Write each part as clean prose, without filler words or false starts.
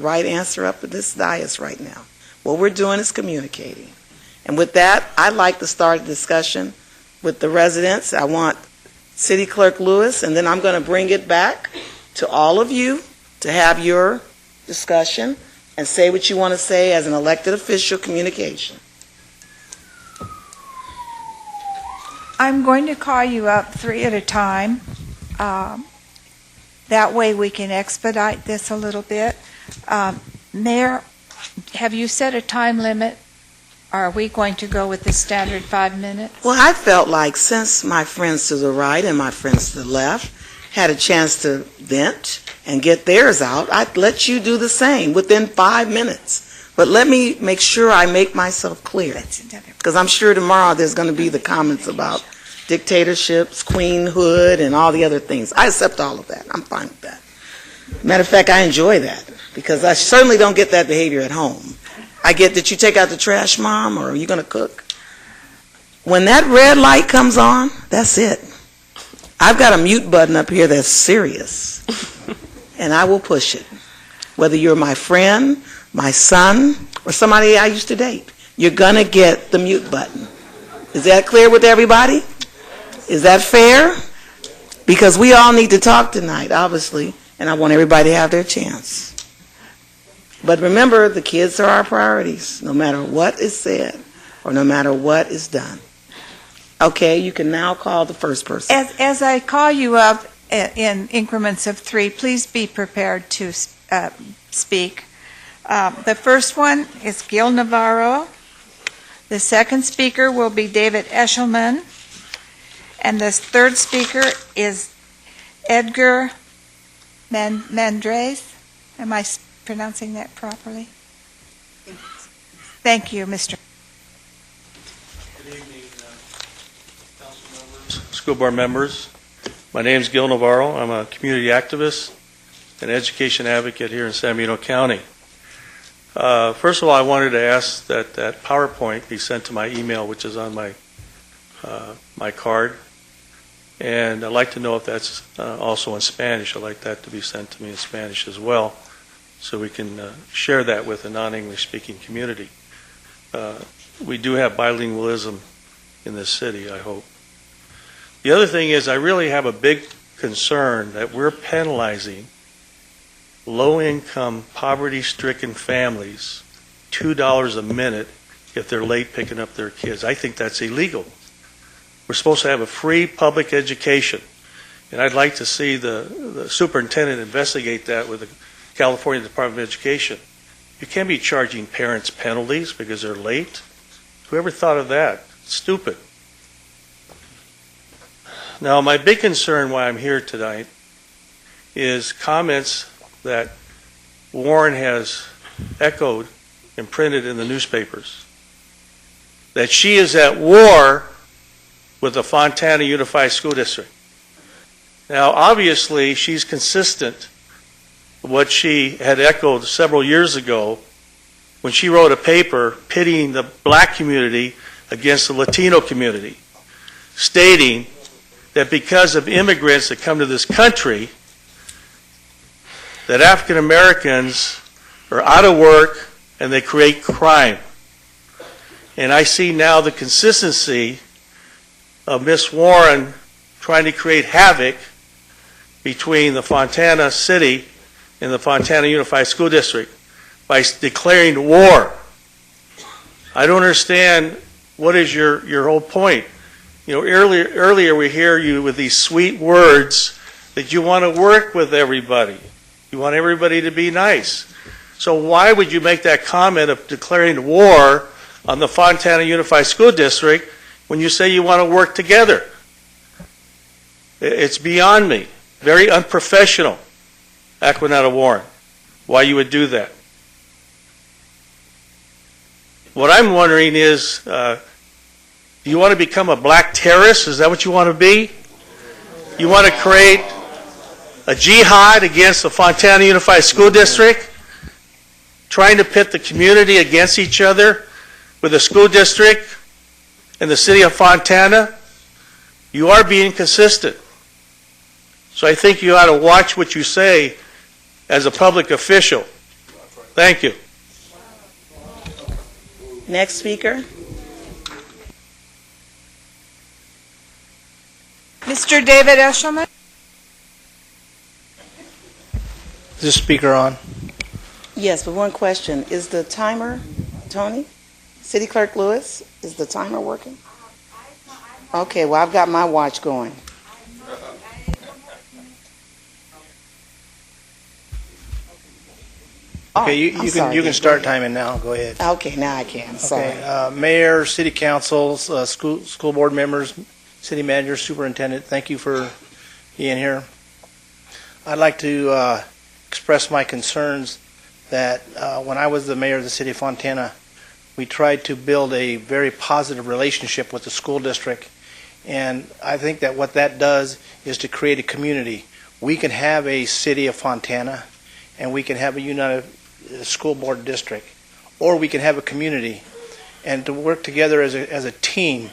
right answer up at this dais right now. What we're doing is communicating. And with that, I'd like to start a discussion with the residents. I want City Clerk Lewis, and then I'm going to bring it back to all of you to have your discussion and say what you want to say as an elected official communication. I'm going to call you up 3 at a time. That way we can expedite this a little bit. Mayor, have you set a time limit? Or are we going to go with the standard 5 minutes? Well, I felt like since my friends to the right and my friends to the left had a chance to vent and get theirs out, I'd let you do the same within 5 minutes. But let me make sure I make myself clear, because I'm sure tomorrow there's going to be the comments about dictatorships, queenhood, and all the other things. I accept all of that. I'm fine with that. Matter of fact, I enjoy that, because I certainly don't get that behavior at home. I get that you take out the trash, Mom, or are you going to cook? When that red light comes on, that's it. I've got a mute button up here that's serious, and I will push it. Whether you're my friend, my son, or somebody I used to date, you're going to get the mute button. Is that clear with everybody? Is that fair? Because we all need to talk tonight, obviously, and I want everybody to have their chance. But remember, the kids are our priorities, no matter what is said or no matter what is done. Okay, you can now call the first person. As I call you up in increments of 3, please be prepared to speak. The first one is Gil Navarro. The second speaker will be David Eshelman. And the third speaker is Edgar Mandres. Am I pronouncing that properly? Thank you, Mr. Good evening, council members, school board members. My name is Gil Navarro. I'm a community activist and education advocate here in San Benito County. First of all, I wanted to ask that that PowerPoint be sent to my email, which is on my my card. And I'd like to know if that's also in Spanish. I'd like that to be sent to me in Spanish as well, so we can share that with the non-English speaking community. We do have bilingualism in this city, I hope. The other thing is, I really have a big concern that we're penalizing low-income, poverty-stricken families $2 a minute if they're late picking up their kids. I think that's illegal. We're supposed to have a free public education, and I'd like to see the superintendent investigate that with the California Department of Education. You can't be charging parents penalties because they're late. Whoever thought of that? It's stupid. Now, my big concern why I'm here tonight is comments that Warren has echoed and printed in the newspapers, that she is at war with the Fontana Unified School District. Now, obviously, she's consistent with what she had echoed several years ago when she wrote a paper pitting the black community against the Latino community, stating that because of immigrants that come to this country, that African Americans are out of work and they create crime. And I see now the consistency of Ms. Warren trying to create havoc between the Fontana City and the Fontana Unified School District by declaring war. I don't understand what is your whole point. You know, earlier we hear you with these sweet words that you want to work with everybody. You want everybody to be nice. So why would you make that comment of declaring war on the Fontana Unified School District when you say you want to work together? It's beyond me. Very unprofessional, Aquanetta Warren, why you would do that. What I'm wondering is, do you want to become a black terrorist? Is that what you want to be? You want to create a jihad against the Fontana Unified School District, trying to pit the community against each other with the school district and the city of Fontana? You are being consistent. So I think you ought to watch what you say as a public official. Thank you. Next speaker. Mr. David Eshelman? Is this speaker on? Yes, but one question. Is the timer, Tony? City Clerk Lewis, is the timer working? Okay, well, I've got my watch going. Okay, I'm you sorry, can Dave. start timing now. Go ahead. Okay, now I can. Sorry. Okay, Mayor, City Councils, school board members, City Manager, Superintendent, thank you for being here. I'd like to express my concerns that when I was the mayor of the City of Fontana, we tried to build a very positive relationship with the school district, and I think that what that does is to create a community. We can have a City of Fontana, and we can have a united school board district, or we can have a community, and to work together as a team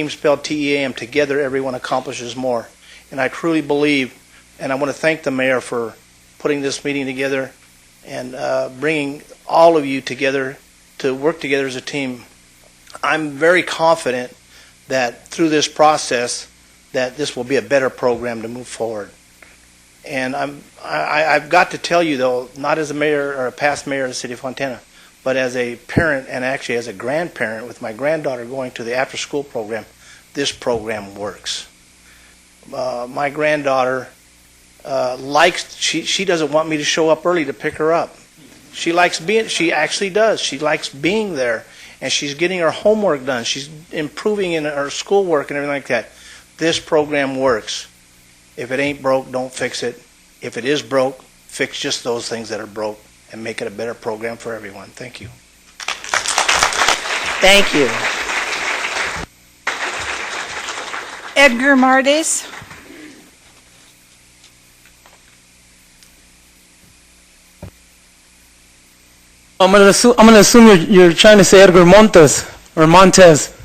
spelled TEAM, together everyone accomplishes more. And I truly believe, and I want to thank the mayor for putting this meeting together and bringing all of you together to work together as a team. I'm very confident that through this process that this will be a better program to move forward. And I've got to tell you, though, not as a mayor or a past mayor of the City of Fontana, but as a parent and actually as a grandparent with my granddaughter going to the after-school program, this program works. My granddaughter she doesn't want me to show up early to pick her up. She actually does. She likes being there, and she's getting her homework done. She's improving in her schoolwork and everything like that. This program works. If it ain't broke, don't fix it. If it is broke, fix just those things that are broke and make it a better program for everyone. Thank you. Thank you. Edgar Mardes? I'm gonna assume you're trying to say Edgar Montes or Montez.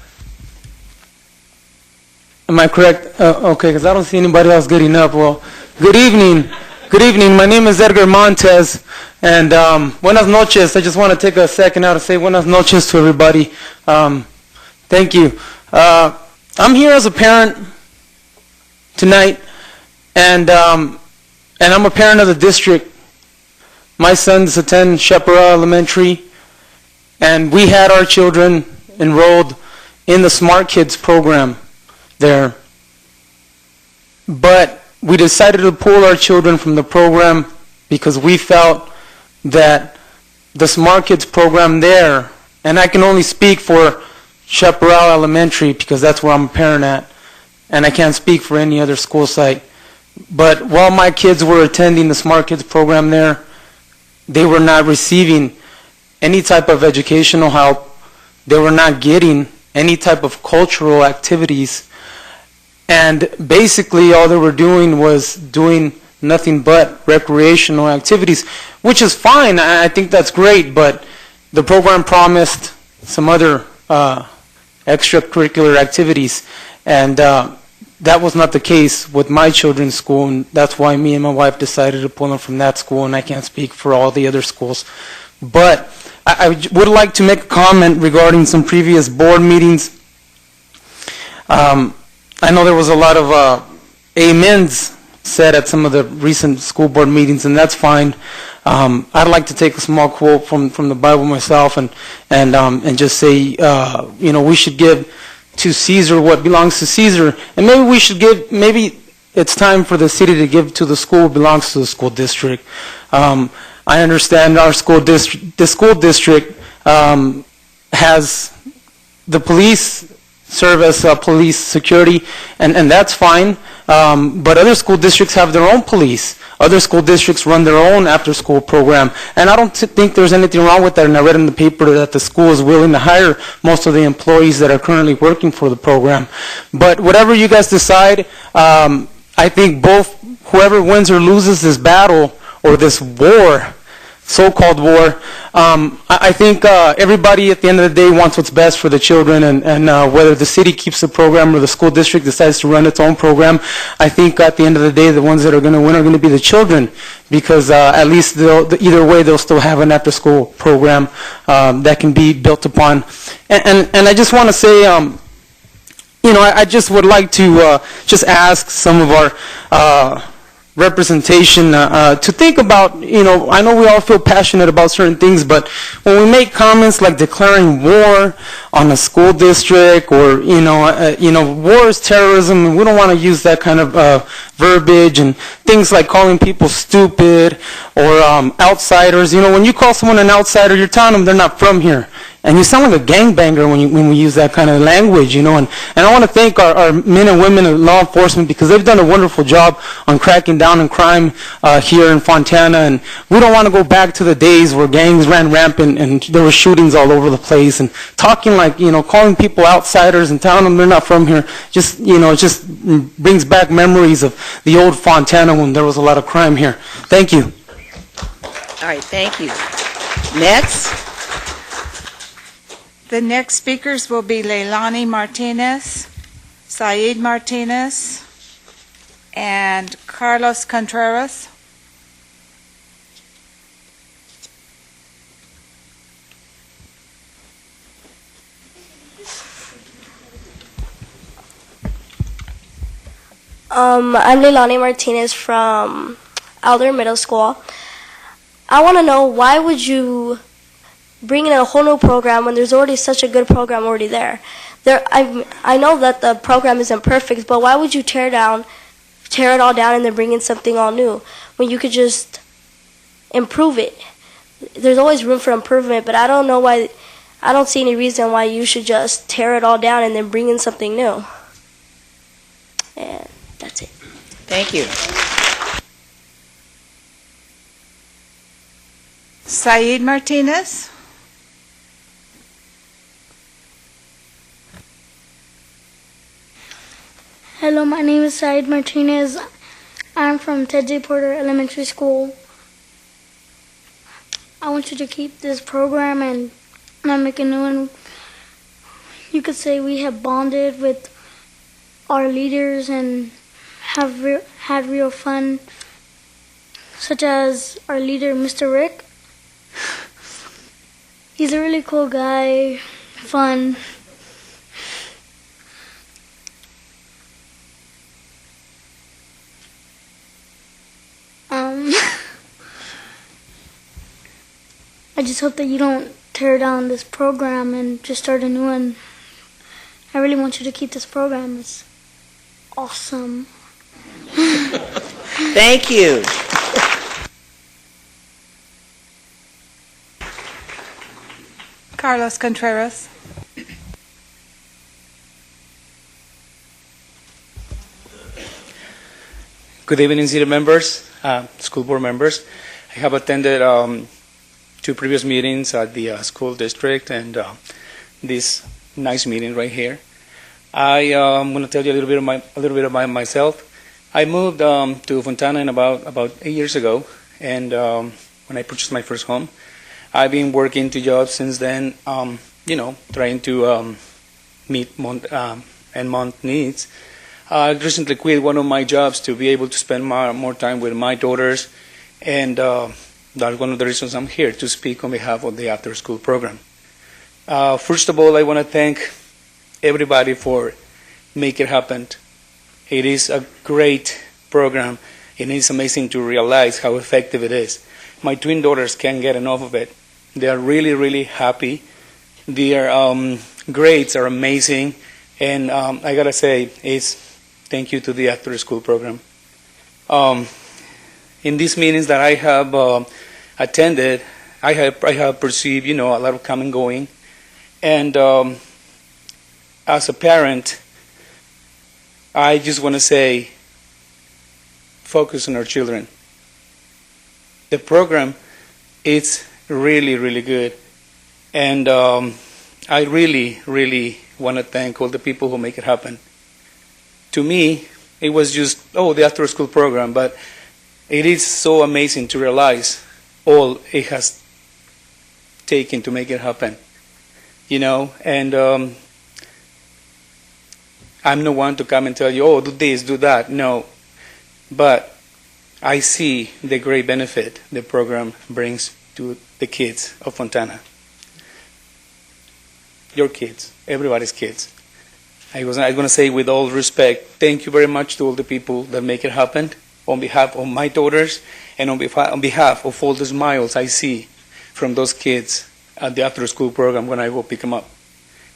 Am I correct? Okay, because I don't see anybody else getting up. Well, good evening. Good evening. My name is Edgar Montes, and buenas noches. I just want to take a second now to say buenas noches to everybody. Thank you. I'm here as a parent tonight, and I'm a parent of the district. My sons attend Chaparral Elementary, and we had our children enrolled in the Smart Kids program there. But we decided to pull our children from the program because we felt that the Smart Kids program there, and I can only speak for Chaparral Elementary because that's where I'm a parent at, and I can't speak for any other school site. But while my kids were attending the Smart Kids program there, they were not receiving any type of educational help. They were not getting any type of cultural activities. And basically all they were doing was doing nothing but recreational activities, which is fine. I think that's great, but the program promised some other extracurricular activities. And that was not the case with my children's school, and that's why me and my wife decided to pull them from that school, and I can't speak for all the other schools. But I would like to make a comment regarding some previous board meetings. I know there was a lot of amens said at some of the recent school board meetings, and that's fine. I'd like to take a small quote from the Bible myself and just say, we should give to Caesar what belongs to Caesar, and maybe it's time for the city to give to the school what belongs to the school district. I understand the school district has the police serve as police security, and that's fine, but other school districts have their own police. Other school districts run their own after-school program, and I don't think there's anything wrong with that, and I read in the paper that the school is willing to hire most of the employees that are currently working for the program. But whatever you guys decide, I think whoever wins or loses this battle or this war so-called war. I think everybody at the end of the day wants what's best for the children, and whether the city keeps the program or the school district decides to run its own program, I think at the end of the day the ones that are going to win are going to be the children, because at least either way they'll still have an after-school program that can be built upon. And I just want to say, I just would like to just ask some of our representation to think about, I know we all feel passionate about certain things, but when we make comments like declaring war on a school district, or war is terrorism, and we don't want to use that kind of verbiage, and things like calling people stupid or outsiders. When you call someone an outsider, you're telling them they're not from here. And you sound like a gangbanger when we use that kind of language, And I want to thank our men and women in law enforcement, because they've done a wonderful job on cracking down on crime here in Fontana. And we don't want to go back to the days where gangs ran rampant and there were shootings all over the place. And talking like, calling people outsiders and telling them they're not from here, just, it just brings back memories of the old Fontana when there was a lot of crime here. Thank you. All right, thank you. Next. The next speakers will be Leilani Martinez, Said Martinez, and Carlos Contreras. I'm Leilani Martinez from Alder Middle School. I want to know, why would you bring in a whole new program when there's already such a good program already there? I know that the program isn't perfect, but why would you tear it all down and then bring in something all new when you could just improve it? There's always room for improvement, but I don't see any reason why you should just tear it all down and then bring in something new. And that's it. Thank you. Said Martinez. Hello, my name is Said Martinez. I'm from Ted J. Porter Elementary School. I want you to keep this program and not make a new one. You could say we have bonded with our leaders and had real fun, such as our leader, Mr. Rick. He's a really cool guy, fun. I just hope that you don't tear down this program and just start a new one. I really want you to keep this program. It's awesome. Thank you. Carlos Contreras. Good evening, city members, school board members. I have attended 2 previous meetings at the school district and this nice meeting right here. I'm going to tell you a little bit about myself. I moved to Fontana in about 8 years ago, and when I purchased my first home, I've been working 2 jobs since then. Trying to meet month needs. I recently quit one of my jobs to be able to spend more time with my daughters, and that's one of the reasons I'm here, to speak on behalf of the after-school program. First of all, I want to thank everybody for making it happen. It is a great program, and it's amazing to realize how effective it is. My twin daughters can't get enough of it. They are really, really happy. Their grades are amazing, and I gotta say, thank you to the after-school program. In these meetings that I have attended, I have perceived, a lot of coming and going, and as a parent, I just want to say, focus on our children. The program is really, really good, and I really, really want to thank all the people who make it happen. To me, it was just, the after-school program, but it is so amazing to realize all it has taken to make it happen. And I'm no one to come and tell you, oh, do this, do that. No. But I see the great benefit the program brings to the kids of Fontana. Your kids, everybody's kids. I'm going to say with all respect, thank you very much to all the people that make it happen on behalf of my daughters and on behalf of all the smiles I see from those kids at the after-school program when I go pick them up.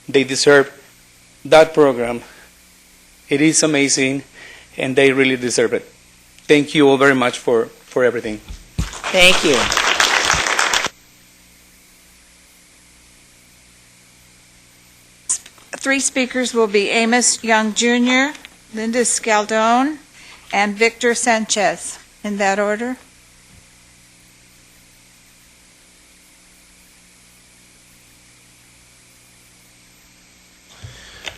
They deserve that program. It is amazing, and they really deserve it. Thank you all very much for everything. Thank you. Three speakers will be Amos Young Jr., Linda Scaldone, and Victor Sanchez. In that order.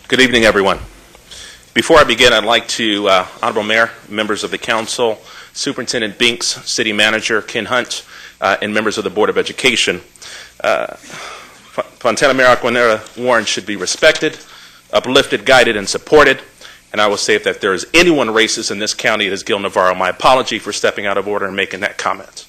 Good evening, everyone. Before I begin, I'd like to, Honorable Mayor, members of the Council, Superintendent Binks, City Manager Ken Hunt, and members of the Board of Education. Fontana Mayor Aquanetta Warren should be respected, uplifted, guided, and supported. And I will say that if there is anyone racist in this county, it is Gil Navarro. My apology for stepping out of order and making that comment.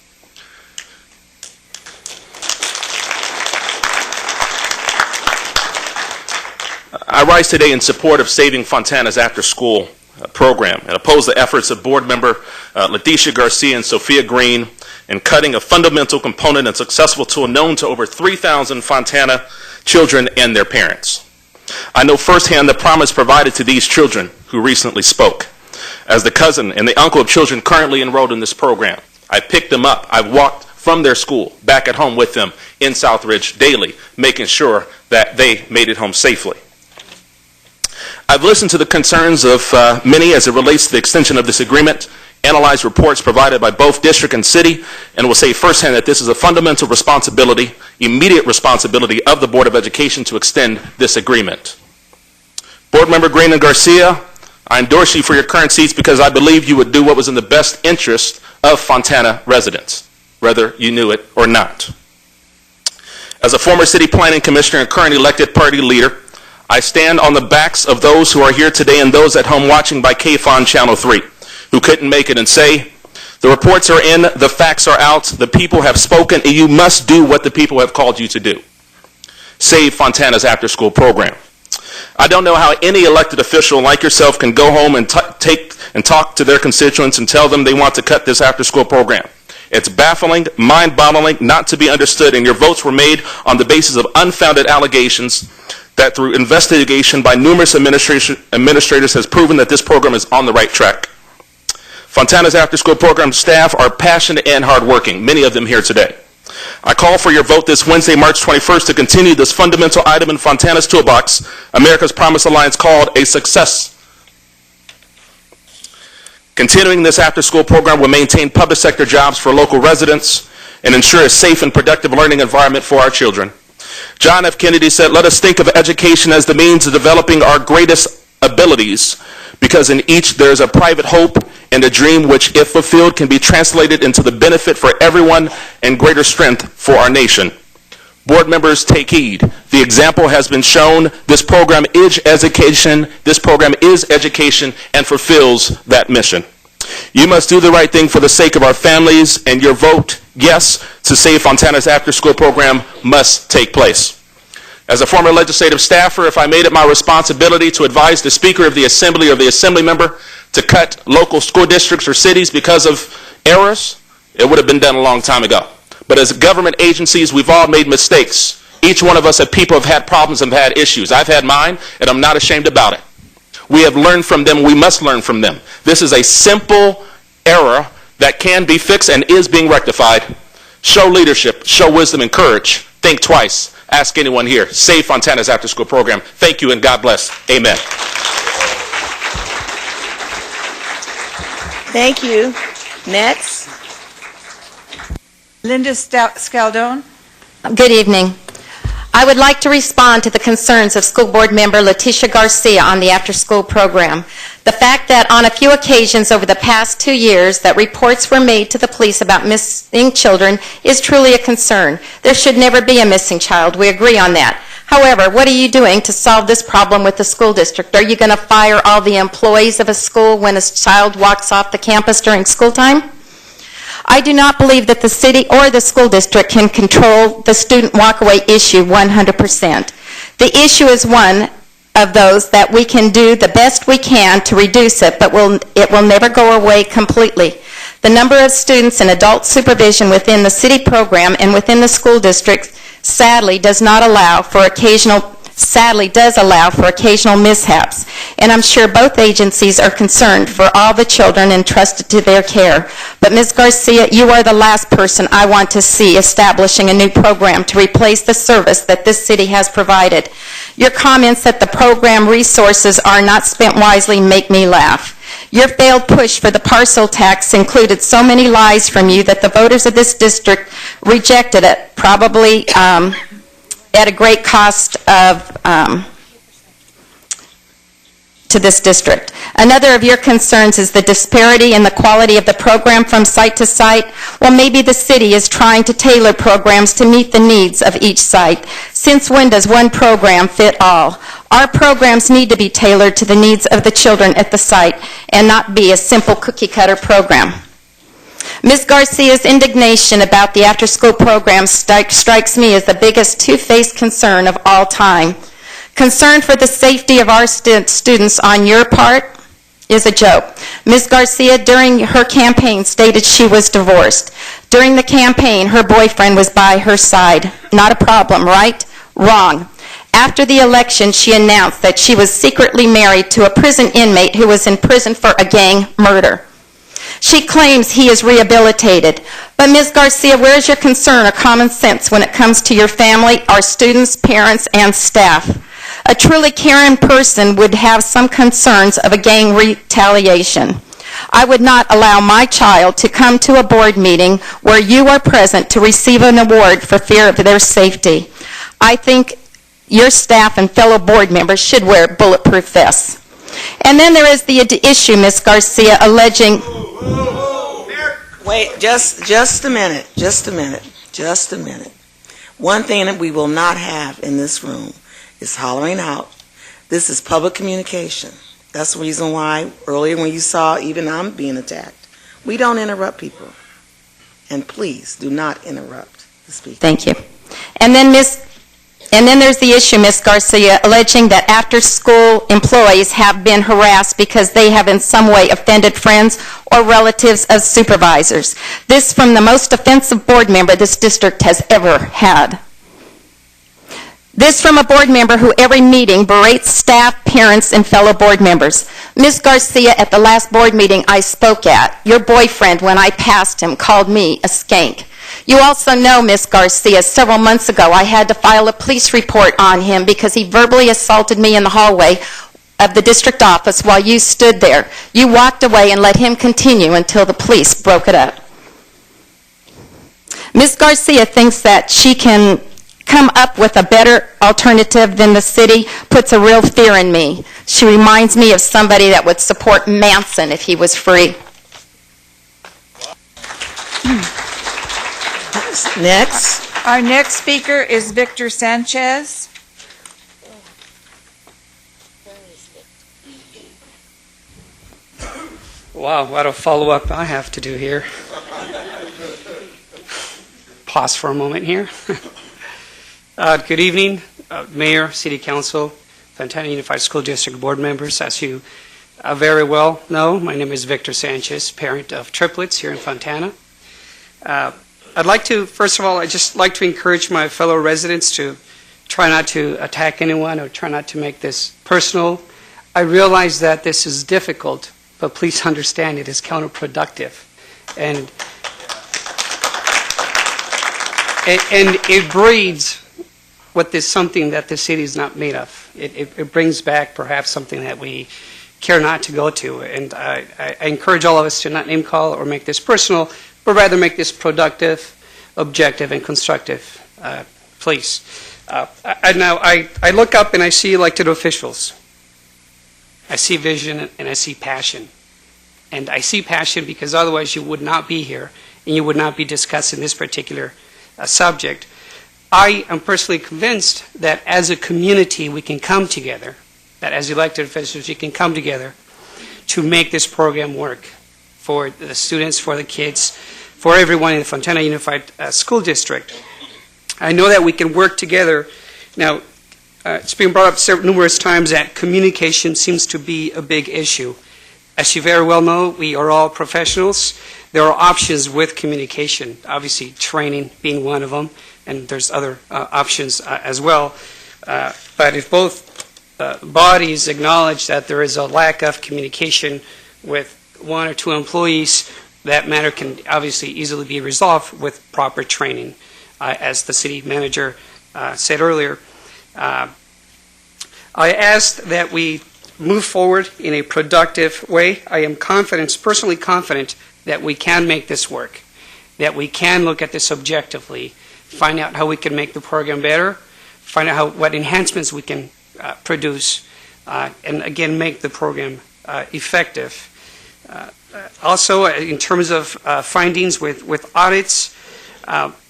I rise today in support of saving Fontana's after-school program and oppose the efforts of board member Leticia Garcia and Sophia Green in cutting a fundamental component and successful tool known to over 3,000 Fontana children and their parents. I know firsthand the promise provided to these children who recently spoke. As the cousin and the uncle of children currently enrolled in this program, I picked them up. I've walked from their school back at home with them in Southridge daily, making sure that they made it home safely. I've listened to the concerns of many as it relates to the extension of this agreement, analyzed reports provided by both district and city, and will say firsthand that this is a fundamental responsibility, immediate responsibility of the Board of Education to extend this agreement. Board Member Green and Garcia, I endorse you for your current seats because I believe you would do what was in the best interest of Fontana residents, whether you knew it or not. As a former city planning commissioner and current elected party leader, I stand on the backs of those who are here today and those at home watching by KFON Channel 3 who couldn't make it and say, the reports are in, the facts are out, the people have spoken, and you must do what the people have called you to do. Save Fontana's after-school program. I don't know how any elected official like yourself can go home and talk to their constituents and tell them they want to cut this after-school program. It's baffling, mind-boggling, not to be understood, and your votes were made on the basis of unfounded allegations that through investigation by numerous administrators has proven that this program is on the right track. Fontana's after-school program staff are passionate and hardworking, many of them here today. I call for your vote this Wednesday, March 21st, to continue this fundamental item in Fontana's toolbox, America's Promise Alliance called a success. Continuing this after-school program will maintain public sector jobs for local residents and ensure a safe and productive learning environment for our children. John F. Kennedy said, let us think of education as the means of developing our greatest abilities, because in each there is a private hope and a dream which, if fulfilled, can be translated into the benefit for everyone and greater strength for our nation. Board members, take heed. The example has been shown. This program is education. This program is education and fulfills that mission. You must do the right thing for the sake of our families, and your vote, yes, to save Fontana's after-school program must take place. As a former legislative staffer, if I made it my responsibility to advise the Speaker of the Assembly or the Assembly member to cut local school districts or cities because of errors, it would have been done a long time ago. But as government agencies, we've all made mistakes. Each one of us have people have had problems and have had issues. I've had mine, and I'm not ashamed about it. We have learned from them. We must learn from them. This is a simple error that can be fixed and is being rectified. Show leadership, show wisdom and courage. Think twice. Ask anyone here. Save Fontana's after-school program. Thank you and God bless. Amen. Thank you. Next. Linda Scaldone. Good evening. I would like to respond to the concerns of School Board Member Leticia Garcia on the after-school program. The fact that on a few occasions over the past 2 years that reports were made to the police about missing children is truly a concern. There should never be a missing child. We agree on that. However, what are you doing to solve this problem with the school district? Are you going to fire all the employees of a school when a child walks off the campus during school time? I do not believe that the city or the school district can control the student walkaway issue 100%. The issue is one of those that we can do the best we can to reduce it, but it will never go away completely. The number of students in adult supervision within the city program and within the school district sadly does allow for occasional mishaps, and I'm sure both agencies are concerned for all the children entrusted to their care. But Ms. Garcia, you are the last person I want to see establishing a new program to replace the service that this city has provided. Your comments that the program resources are not spent wisely make me laugh. Your failed push for the parcel tax included so many lies from you that the voters of this district rejected it, probably at a great cost to this district. Another of your concerns is the disparity in the quality of the program from site to site. Well, maybe the city is trying to tailor programs to meet the needs of each site. Since when does one program fit all? Our programs need to be tailored to the needs of the children at the site and not be a simple cookie-cutter program. Ms. Garcia's indignation about the after-school program strikes me as the biggest two-faced concern of all time. Concern for the safety of our students on your part is a joke. Ms. Garcia, during her campaign, stated she was divorced. During the campaign, her boyfriend was by her side. Not a problem, right? Wrong. After the election, she announced that she was secretly married to a prison inmate who was in prison for a gang murder. She claims he is rehabilitated. But Ms. Garcia, where is your concern or common sense when it comes to your family, our students, parents, and staff? A truly caring person would have some concerns of a gang retaliation. I would not allow my child to come to a board meeting where you are present to receive an award for fear of their safety. I think your staff and fellow board members should wear bulletproof vests. And then there is the issue, Ms. Garcia, alleging... Wait, just a minute. One thing that we will not have in this room is hollering out. This is public communication. That's the reason why earlier when you saw even I'm being attacked. We don't interrupt people. And please do not interrupt the speaker. Thank you. And then there's the issue, Ms. Garcia, alleging that after-school employees have been harassed because they have in some way offended friends or relatives of supervisors. This from the most offensive board member this district has ever had. This from a board member who every meeting berates staff, parents, and fellow board members. Ms. Garcia, at the last board meeting I spoke at, your boyfriend, when I passed him, called me a skank. You also know, Ms. Garcia, several months ago I had to file a police report on him because he verbally assaulted me in the hallway of the district office while you stood there. You walked away and let him continue until the police broke it up. Ms. Garcia thinks that she can come up with a better alternative than the city, puts a real fear in me. She reminds me of somebody that would support Manson if he was free. Next. Our next speaker is Victor Sanchez. Wow, what a follow-up I have to do here. Pause for a moment here. Good evening, Mayor, City Council, Fontana Unified School District board members. As you very well know, my name is Victor Sanchez, parent of triplets here in Fontana. I'd like to, first of all, I'd just like to encourage my fellow residents to try not to attack anyone or try not to make this personal. I realize that this is difficult, but please understand it is counterproductive. And it breeds what is something that the city is not made of. It brings back perhaps something that we care not to go to. And I encourage all of us to not name call or make this personal, but rather make this productive, objective, and constructive please. Now, I look up and I see elected officials. I see vision and I see passion. And I see passion because otherwise you would not be here and you would not be discussing this particular subject. I am personally convinced that as a community we can come together, that as elected officials we can come together to make this program work for the students, for the kids, for everyone in the Fontana Unified School District. I know that we can work together. Now, it's been brought up numerous times that communication seems to be a big issue. As you very well know, we are all professionals. There are options with communication, obviously training being one of them, and there's other options as well. But if both bodies acknowledge that there is a lack of communication with one or two employees, that matter can obviously easily be resolved with proper training. As the city manager said earlier, I asked that we move forward in a productive way. I am confident, personally confident, that we can make this work, that we can look at this objectively, find out how we can make the program better, find out what enhancements we can produce, and again, make the program effective. Also, in terms of findings with audits,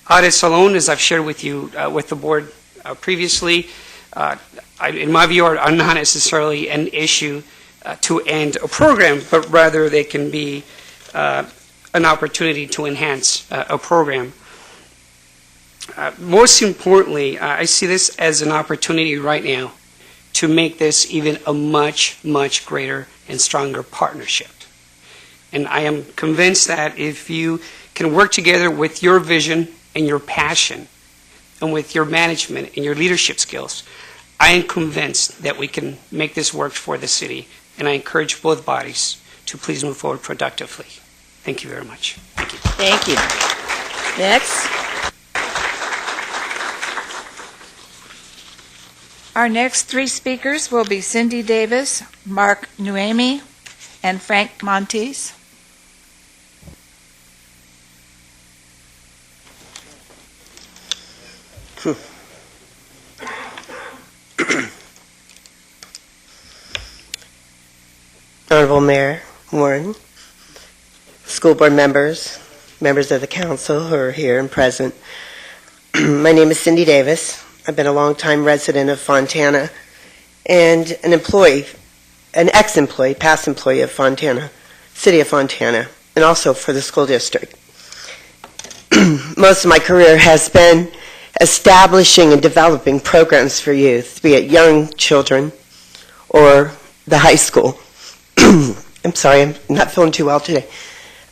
audits alone, as I've shared with you, with the board previously, in my view, are not necessarily an issue to end a program, but rather they can be an opportunity to enhance a program. Most importantly, I see this as an opportunity right now to make this even a much, much greater and stronger partnership. And I am convinced that if you can work together with your vision and your passion and with your management and your leadership skills, I am convinced that we can make this work for the city, and I encourage both bodies to please move forward productively. Thank you very much. Thank you. Thank you. Next. Our next three speakers will be Cindy Davis, Mark Nuemi, and Frank Montes. Honorable Mayor Warren, school board members, members of the council who are here and present. My name is Cindy Davis. I've been a long-time resident of Fontana and an employee, an ex-employee, past employee of Fontana, City of Fontana, and also for the school district. Most of my career has been establishing and developing programs for youth, be it young children or the high school. I'm sorry, I'm not feeling too well today.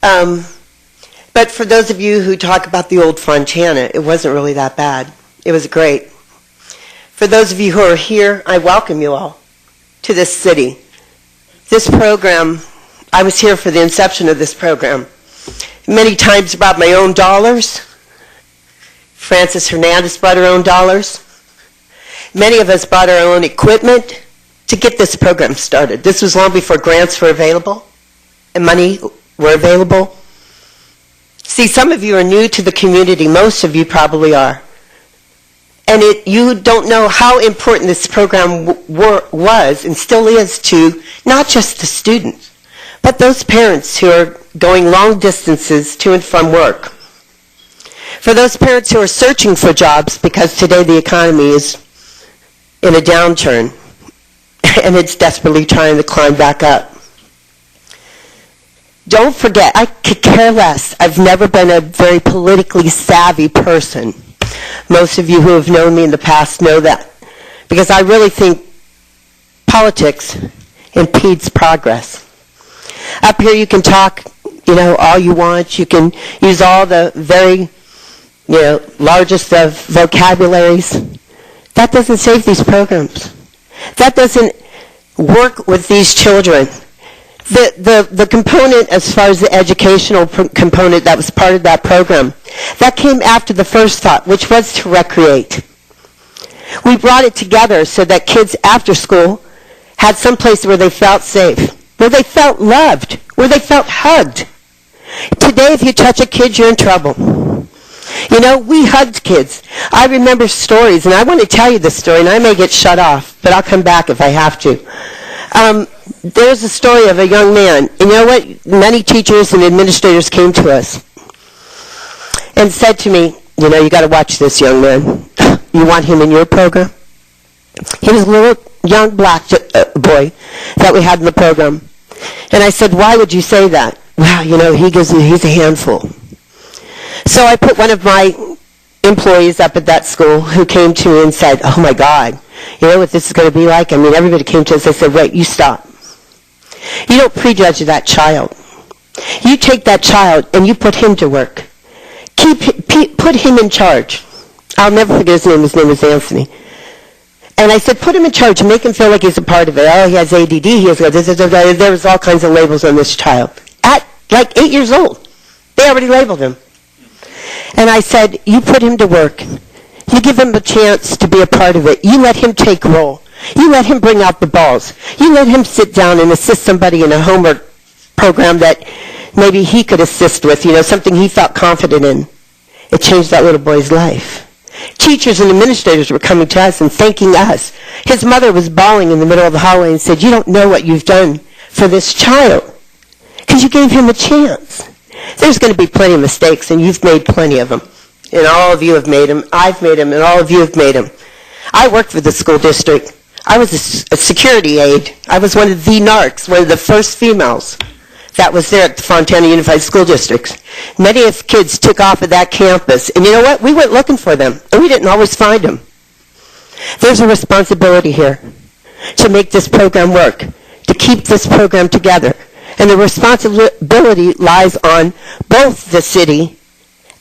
But for those of you who talk about the old Fontana, it wasn't really that bad. It was great. For those of you who are here, I welcome you all to this city. This program, I was here for the inception of this program. Many times brought my own dollars. Frances Hernandez brought her own dollars. Many of us brought our own equipment to get this program started. This was long before grants were available and money were available. See, some of you are new to the community. Most of you probably are. And you don't know how important this program was and still is to not just the students, but those parents who are going long distances to and from work. For those parents who are searching for jobs, because today the economy is in a downturn and it's desperately trying to climb back up. Don't forget, I could care less. I've never been a very politically savvy person. Most of you who have known me in the past know that, because I really think politics impedes progress. Up here you can talk, all you want. You can use all the very, largest of vocabularies. That doesn't save these programs. That doesn't work with these children. The component as far as the educational component that was part of that program, that came after the first thought, which was to recreate. We brought it together so that kids after school had some place where they felt safe, where they felt loved, where they felt hugged. Today, if you touch a kid, you're in trouble. You know, we hugged kids. I remember stories, and I want to tell you this story, and I may get shut off, but I'll come back if I have to. There's a story of a young man. And you know what? Many teachers and administrators came to us and said to me, you know, you got to watch this young man. You want him in your program? He was a little young black boy that we had in the program. And I said, why would you say that? Well, you know, he's a handful. So I put one of my employees up at that school who came to me and said, oh my God, you know what this is going to be like? I mean, everybody came to us. I said, wait, you stop. You don't prejudge that child. You take that child and you put him to work. Put him in charge. I'll never forget his name. His name was Anthony. And I said, put him in charge and make him feel like he's a part of it. Oh, he has ADD. He has there was all kinds of labels on this child. At like 8 years old, they already labeled him. And I said, you put him to work. You give him a chance to be a part of it. You let him take role. You let him bring out the balls. You let him sit down and assist somebody in a homework program that maybe he could assist with, you know, something he felt confident in. It changed that little boy's life. Teachers and administrators were coming to us and thanking us. His mother was bawling in the middle of the hallway and said, you don't know what you've done for this child because you gave him a chance. There's going to be plenty of mistakes, and you've made plenty of them. And all of you have made them. I've made them, and all of you have made them. I worked for the school district. I was a security aide. I was one of the narcs, one of the first females that was there at the Fontana Unified School District. Many of the kids took off of that campus. And you know what? We went looking for them, and we didn't always find them. There's a responsibility here to make this program work, to keep this program together. And the responsibility lies on both the city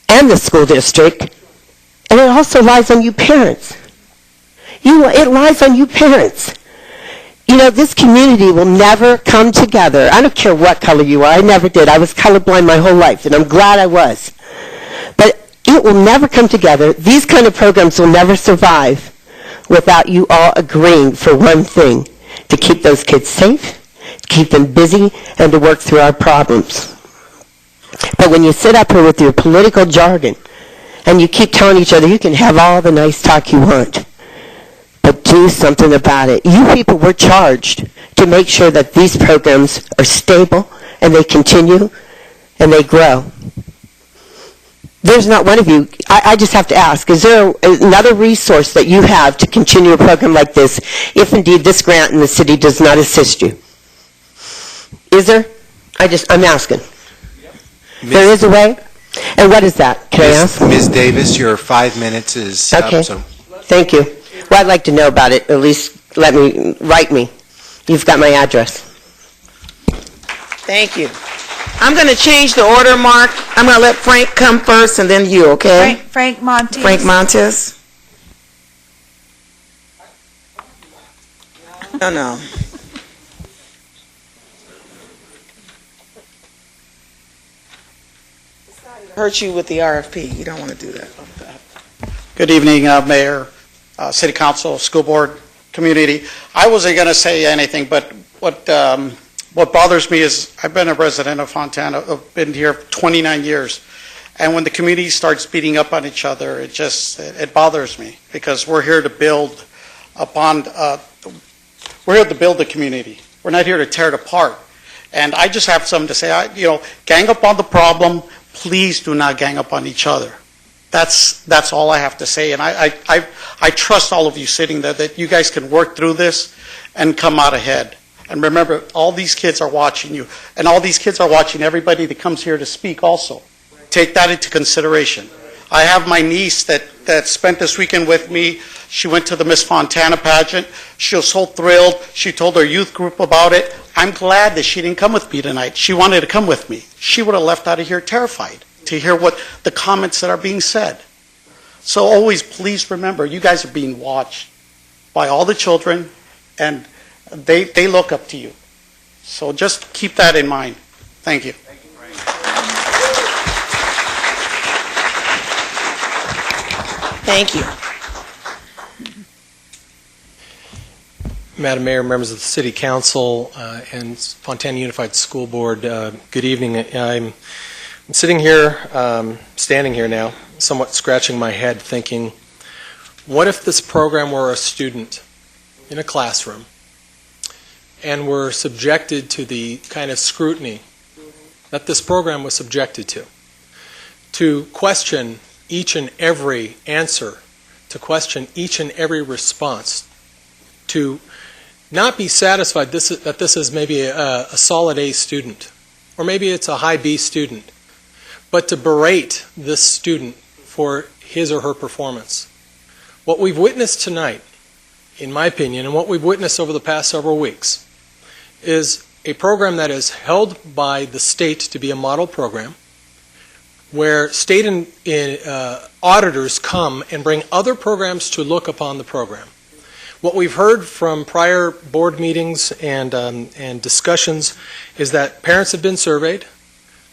and the school district, and it also lies on you parents. It lies on you parents. You know, this community will never come together. I don't care what color you are. I never did. I was colorblind my whole life, and I'm glad I was. But it will never come together. These kind of programs will never survive without you all agreeing for one thing, to keep those kids safe, to keep them busy, and to work through our problems. But when you sit up here with your political jargon and you keep telling each other you can have all the nice talk you want, but do something about it. You people were charged to make sure that these programs are stable and they continue and they grow. There's not one of you, I just have to ask, is there another resource that you have to continue a program like this if indeed this grant in the city does not assist you? Is there? I'm asking. There is a way? And what is that? Can I ask? Ms. Davis, your 5 minutes is okay. up. So. Thank you. Well, I'd like to know about it. At least write me. You've got my address. Thank you. I'm going to change the order, Mark. I'm going to let Frank come first and then you, okay? Frank Montes. Frank Montes. No. Hurt you with the RFP. You don't want to do that. Good evening, Mayor, City Council, School Board, community. I wasn't going to say anything, but what bothers me is I've been a resident of Fontana. I've been here 29 years. And when the community starts beating up on each other, it bothers me because we're here to build we're here to build the community. We're not here to tear it apart. And I just have something to say. Gang up on the problem. Please do not gang up on each other. That's all I have to say. And I trust all of you sitting there that you guys can work through this and come out ahead. And remember, all these kids are watching you. And all these kids are watching everybody that comes here to speak also. Take that into consideration. I have my niece that spent this weekend with me. She went to the Miss Fontana pageant. She was so thrilled. She told her youth group about it. I'm glad that she didn't come with me tonight. She wanted to come with me. She would have left out of here terrified to hear what the comments that are being said. So always please remember, you guys are being watched by all the children, and they look up to you. So just keep that in mind. Thank you. Thank you. Madam Mayor, members of the City Council, and Fontana Unified School Board, good evening. I'm I'm sitting here, standing here now, somewhat scratching my head thinking, what if this program were a student in a classroom and were subjected to the kind of scrutiny that this program was subjected to question each and every answer, to question each and every response, to not be satisfied that this is maybe a solid A student, or maybe it's a high B student, but to berate this student for his or her performance. What we've witnessed tonight, in my opinion, and what we've witnessed over the past several weeks, is a program that is held by the state to be a model program, where state auditors come and bring other programs to look upon the program. What we've heard from prior board meetings and discussions is that parents have been surveyed.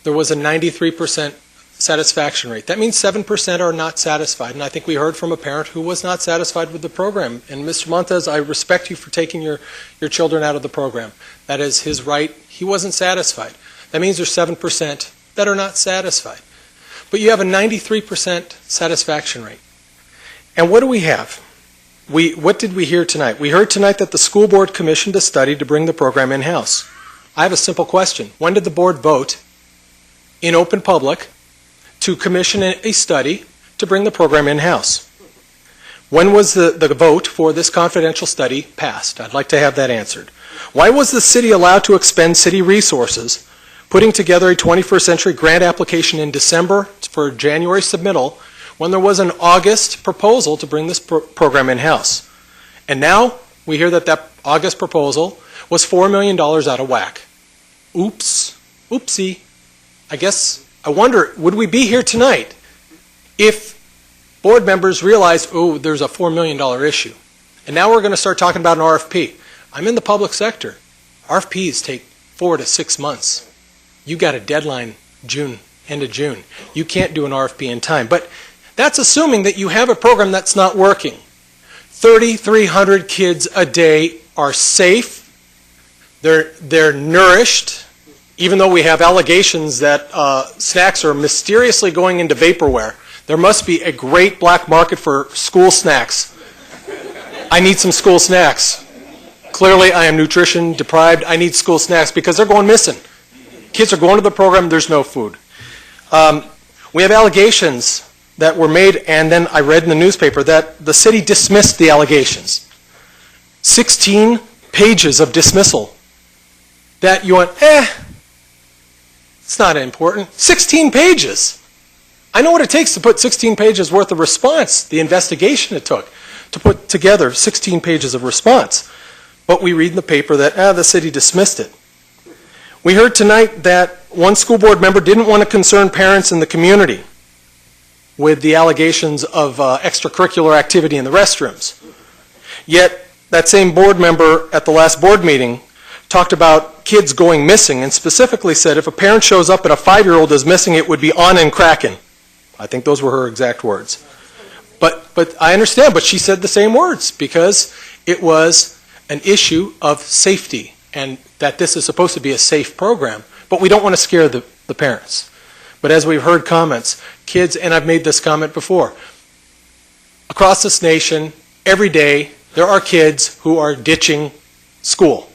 There was a 93% satisfaction rate. That means 7% are not satisfied, and I think we heard from a parent who was not satisfied with the program. And Mr. Montez, I respect you for taking your children out of the program. That is his right. He wasn't satisfied. That means there's 7% that are not satisfied. But you have a 93% satisfaction rate. And what do we have? What did we hear tonight? We heard tonight that the school board commissioned a study to bring the program in-house. I have a simple question. When did the board vote in open public to commission a study to bring the program in-house? When was the vote for this confidential study passed? I'd like to have that answered. Why was the city allowed to expend city resources putting together a 21st century grant application in December for January submittal when there was an August proposal to bring this program in-house? And now we hear that August proposal was $4 million out of whack. Oops. Oopsie. I wonder, would we be here tonight if board members realized, oh, there's a $4 million issue? And now we're going to start talking about an RFP. I'm in the public sector. RFPs take 4 to 6 months. You got a deadline end of June. You can't do an RFP in time. But that's assuming that you have a program that's not working. 3,300 kids a day are safe. They're nourished. Even though we have allegations that snacks are mysteriously going into vaporware, there must be a great black market for school snacks. I need some school snacks. Clearly, I am nutrition deprived. I need school snacks because they're going missing. Kids are going to the program, there's no food. We have allegations that were made, and then I read in the newspaper that the city dismissed the allegations. 16 pages of dismissal. That you went, it's not important. 16 pages. I know what it takes to put 16 pages worth of response, the investigation it took to put together 16 pages of response. But we read in the paper that the city dismissed it. We heard tonight that one school board member didn't want to concern parents in the community with the allegations of extracurricular activity in the restrooms. Yet that same board member at the last board meeting talked about kids going missing and specifically said if a parent shows up and a 5-year-old is missing, it would be on and cracking. I think those were her exact words. But I understand, but she said the same words because it was an issue of safety and that this is supposed to be a safe program. But we don't want to scare the parents. But as we've heard comments, kids, and I've made this comment before, across this nation, every day, there are kids who are ditching school.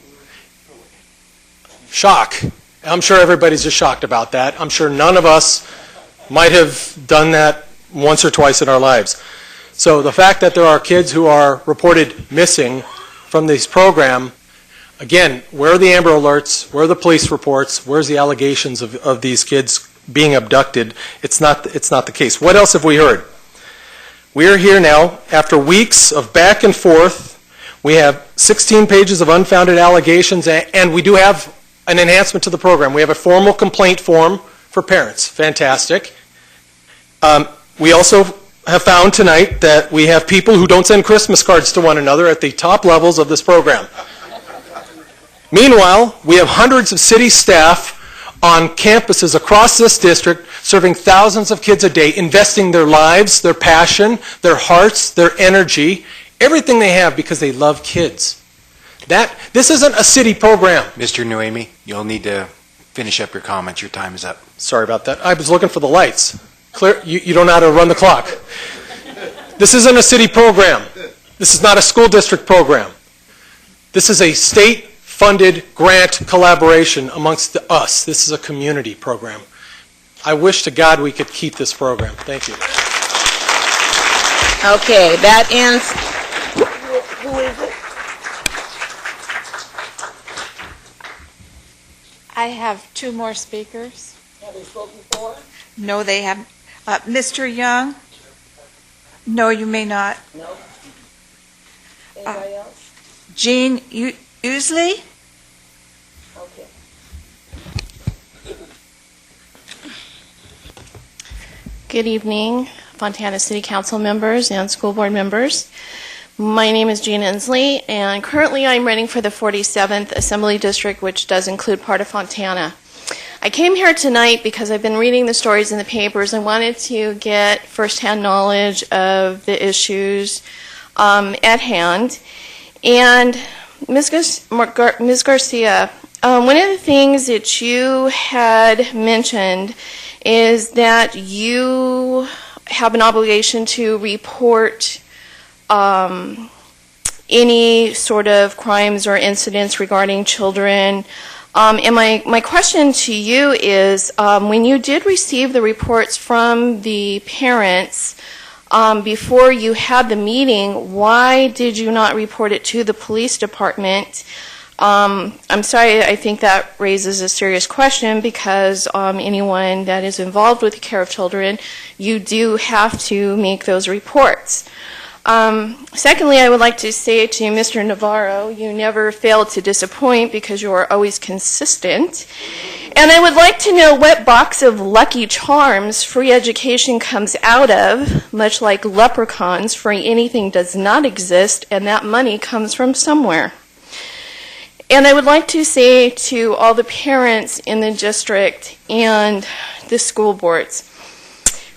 Shock. I'm sure everybody's just shocked about that. I'm sure none of us might have done that once or twice in our lives. So the fact that there are kids who are reported missing from this program, again, where are the Amber Alerts? Where are the police reports? Where's the allegations of these kids being abducted? It's not the case. What else have we heard? We are here now, after weeks of back and forth. We have 16 pages of unfounded allegations, and we do have an enhancement to the program. We have a formal complaint form for parents. Fantastic. We also have found tonight that we have people who don't send Christmas cards to one another at the top levels of this program. Meanwhile, we have hundreds of city staff on campuses across this district serving thousands of kids a day, investing their lives, their passion, their hearts, their energy, everything they have because they love kids. This isn't a city program. Mr. Noemi, you'll need to finish up your comments. Your time is up. Sorry about that. I was looking for the lights. Clear? You don't know how to run the clock. This isn't a city program. This is not a school district program. This is a state-funded grant collaboration amongst us. This is a community program. I wish to God we could keep this program. Thank you. Okay, that ends. Who is it? I have two more speakers. Have they spoken before? No, they haven't. Mr. Young? No, you may not. No. Anybody else? Jean Usley? Okay. Good evening, Fontana City Council members and school board members. My name is Jean Inslee, and currently I'm running for the 47th Assembly District, which does include part of Fontana. I came here tonight because I've been reading the stories in the papers and wanted to get firsthand knowledge of the issues at hand. And Ms. Garcia, one of the things that you had mentioned is that you have an obligation to report any sort of crimes or incidents regarding children. And my question to you is, when you did receive the reports from the parents before you had the meeting, why did you not report it to the police department? I'm sorry, I think that raises a serious question because anyone that is involved with the care of children, you do have to make those reports. Secondly, I would like to say to Mr. Navarro, you never fail to disappoint because you are always consistent. And I would like to know what box of Lucky Charms free education comes out of, much like leprechauns, free anything does not exist, and that money comes from somewhere. And I would like to say to all the parents in the district and the school boards,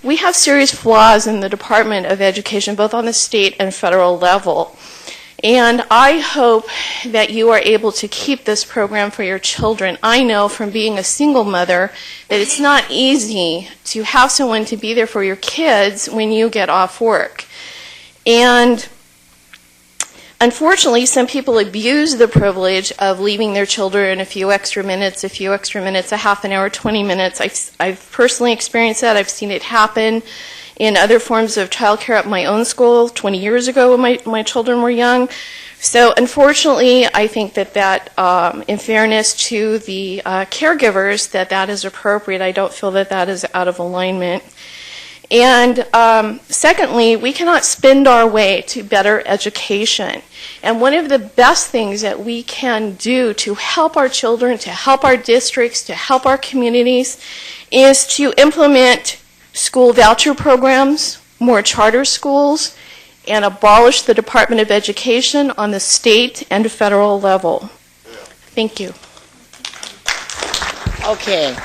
we have serious flaws in the Department of Education, both on the state and federal level. And I hope that you are able to keep this program for your children. I know from being a single mother that it's not easy to have someone to be there for your kids when you get off work. And unfortunately, some people abuse the privilege of leaving their children a few extra minutes, a half an hour, 20 minutes. I've personally experienced that. I've seen it happen in other forms of childcare at my own school 20 years ago when my children were young. So unfortunately, I think that in fairness to the caregivers, that is appropriate. I don't feel that is out of alignment. And secondly, we cannot spend our way to better education. And one of the best things that we can do to help our children, to help our districts, to help our communities, is to implement school voucher programs, more charter schools, and abolish the Department of Education on the state and federal level. Thank you. Okay.